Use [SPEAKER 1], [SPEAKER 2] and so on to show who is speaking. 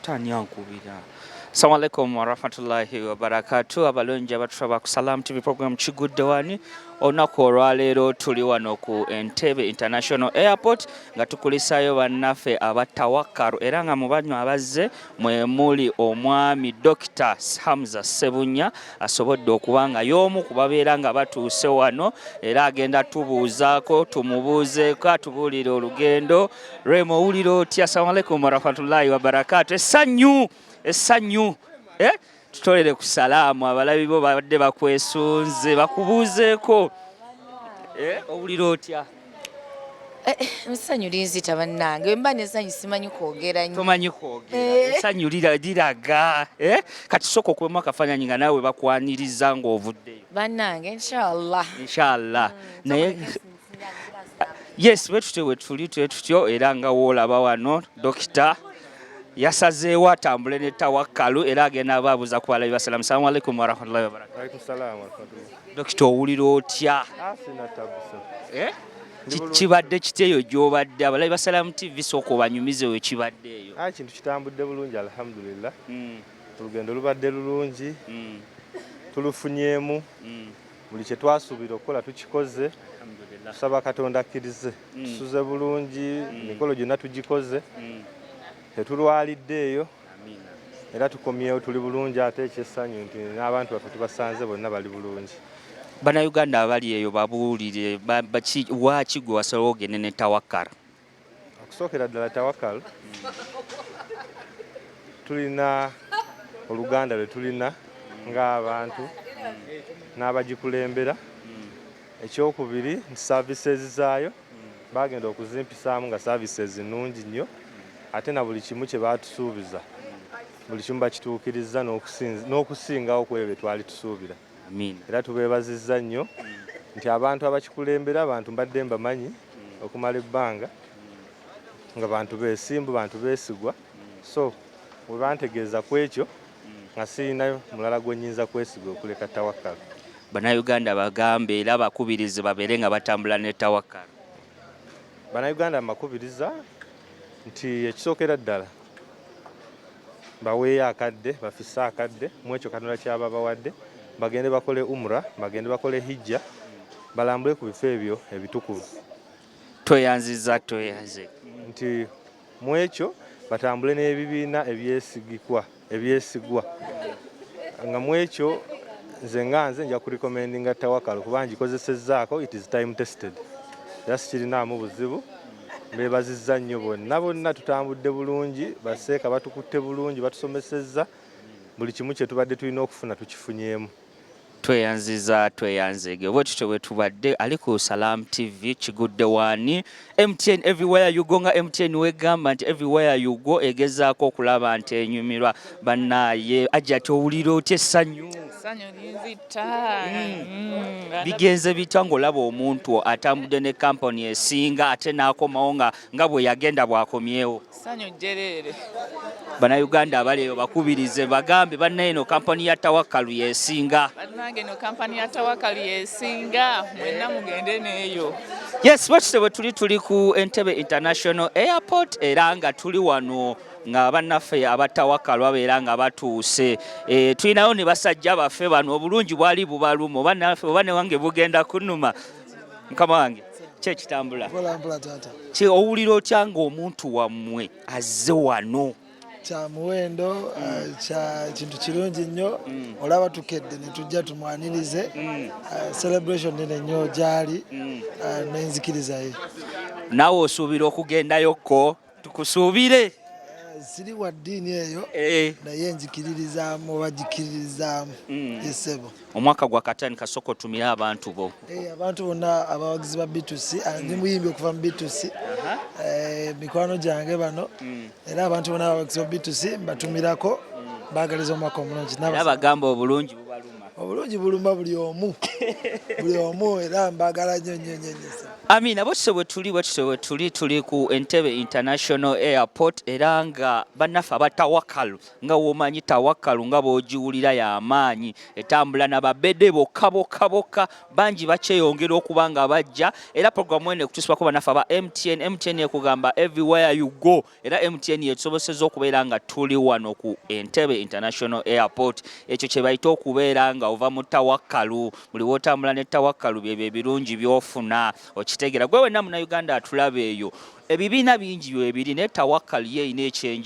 [SPEAKER 1] Tani yankubira. Assalamu alaikum wa rahmatullahi wa barakatuh. Abalungi abatulaba ku Salam TV program Kigudde Wani. Olunaku olwaleero tuli wano ku Entebbe International Airport nga tukulisayo bannaffe abatawakkalu era nga mu banywa abazze mwe muli omwami Dr. Hamza Sebunya asobodde okuba nga y'omu ku babeera nga batuuse wano era agenda tubuuzaako tumubuuzeeko atubuulire olugendo. Rema owulira otya? Assalamu alaikum wa rahmatullahi wa barakatuh. Essanyu tutolere ku salaamu abalabi bo babadde bakwesunze bakubuuzeeko owulira otya?
[SPEAKER 2] Essanyu linzita bannange mba n'essanyu simanyi kwogera nnyo.
[SPEAKER 1] Tomanyi kwogera essanyu liraga kati sooka okubamu akafaananyi nga naawe bakwaniriza ng'ovuddeyo
[SPEAKER 2] bannange inshallah
[SPEAKER 1] naye yes bwe tutyo era nga woolaba wano dokita yasazeewo atambule ne tawakkalu era agenda abaabuuza ku balabi basalamu. Assalamu alaikum wa rahmatullahi wa barakatuh.
[SPEAKER 3] Alaikum salaam wa rahmatullahi.
[SPEAKER 1] Dokita owulira otya?
[SPEAKER 3] Sina tabusa.
[SPEAKER 1] Kibadde kiteeyo gy'obadde abalabi basalamu TV sooka obanyumize we kibadde eyo.
[SPEAKER 3] Kintu kitambudde bulungi alhamdulillah. Olugendo lubadde lulungi. Tulufunyeemu. Buli kye twasuubira okukola tukikoze. Tusaba Katonda akkirize. Tusuze bulungi, emikolo gyonna tugikoze. Tetulwaliddeeyo era tukomyewo tuli bulungi ate ekyessanyu nti n'abantu baffe tubasanze bonna bali bulungi.
[SPEAKER 1] Bannayuganda abali eyo babuulire waaki gwe wasalawo ogende ne tawakkala?
[SPEAKER 3] Okusookera ddala tawakkala tulina oluganda lwe tulina ng'abantu n'abagikulembera. Ekyokubiri nti services zaayo bagenda okuzimpisaamu nga services nnungi nnyo ate na buli kimu kye baatusuubiza buli kimu bakituukiriza n'okusingawo ku ebyo bye twali tusuubira. Era tubeebazizza nnyo nti abantu abakikulembera abantu mbadde mbamanyi okumala ebbanga nga bantu beesimbu bantu beesigwa, so bwe bantegeeza ku ekyo nga sirinayo mulala gwe nnyinza kwesiga okuleka tawakkala.
[SPEAKER 1] Bannayuganda bagambe era bakubirize babeere nga batambula ne tawakkala.
[SPEAKER 3] Bannayuganda mbakubiriza nti ekisookera ddala baweeyo akadde bafisse akadde mu ekyo Katonda kyaba bawadde bagende bakole umra bagende bakole hijja balambule ku bifo ebyo ebitukuvu.
[SPEAKER 1] Tweyanziza
[SPEAKER 3] nti mu ekyo batambule n'ebibiina ebyesigwa nga mu ekyo nze nja kurekomendinga tawakkala kuba ngikozesezzaako it is time tested era sikirinaamu buzibu. Beebazizza nnyo bonna tutambudde bulungi baseeka batukutte bulungi batusomesezza buli kimu kye tubadde tulina okufuna tukifunyeemu.
[SPEAKER 1] Tweyanzege bwe tutyo bwe tubadde ali ku Salam TV Kigudde Wani. MTN everywhere you go nga MTN wegamba nti everywhere you go egezaako okulaba nti enyumirwa bannaaye ajja tyowulira otya essanyu?
[SPEAKER 2] Essanyu linzita.
[SPEAKER 1] Bigenze bitya ng'olaba omuntu atambudde ne kampani esinga ate n'akomawo nga bwe yagenda bw'akomyewo?
[SPEAKER 2] Essanyu jjereere.
[SPEAKER 1] Bannayuganda abali eyo bakubirize bagambe bannaye eno kampani ya tawakkalu yesinga.
[SPEAKER 2] Bannange eno kampani ya tawakkalu yesinga mwenna mugende n'eyo.
[SPEAKER 1] Yes, bwe tuli ku Entebbe International Airport era nga tuli wano nga bannaffe abatawakkalu babeera nga batuuse. Tulinayo ne basajja baffe bano obulungi bwali bubaluma oba ne wange bugenda kunnuma. Mukama wange kyekitambula. Owulira otya ng'omuntu wammwe azze wano?
[SPEAKER 4] Kya muwendo kya kintu kirungi nnyo olaba tukedde ne tujja tumwanirize celebration nene nnyo gyali n'enzikiriza ye.
[SPEAKER 1] Naawe osuubira okugendayokko tukusuubire?
[SPEAKER 4] Siri wa ddiini eyo naye nzikiririzaamu bagikiririzaamu esebo.
[SPEAKER 1] Omwaka gwa katani kasooka otumire abantu bo.
[SPEAKER 4] Abantu bonna abawagizi ba B2C ndi muyimbi okuva mu B2C mikwano gyange bano era abantu bonna abawagizi ba B2C mbatumirako baagaliza omwaka omulungi.
[SPEAKER 1] Bagamba obulungi bubaluma.
[SPEAKER 4] Obulungi buluma buli omu era mbagala nnyo.
[SPEAKER 1] Amina bose tuli ku Entebbe International Airport era nga bannafa abatawakalu nga womanyi tawakalu nga bojiwulira y'amaanyi etambula n'ababede bokka bangi bakyeyongera okuba nga bajja era programu eno ekutusibako bannafa aba MTN ekugamba everywhere you go era MTN yetusobosezza okubeera nga tuli wano ku Entebbe International Airport ekyo kye bayita okubeera nga ova mu tawakalu buli wotambula ne tawakalu byebyo ebirungi byofuna okitegera gwe wenna muna Uganda atulaba eyo ebibiina bingi byo ebiri ne tawakalu ye ine ekyenja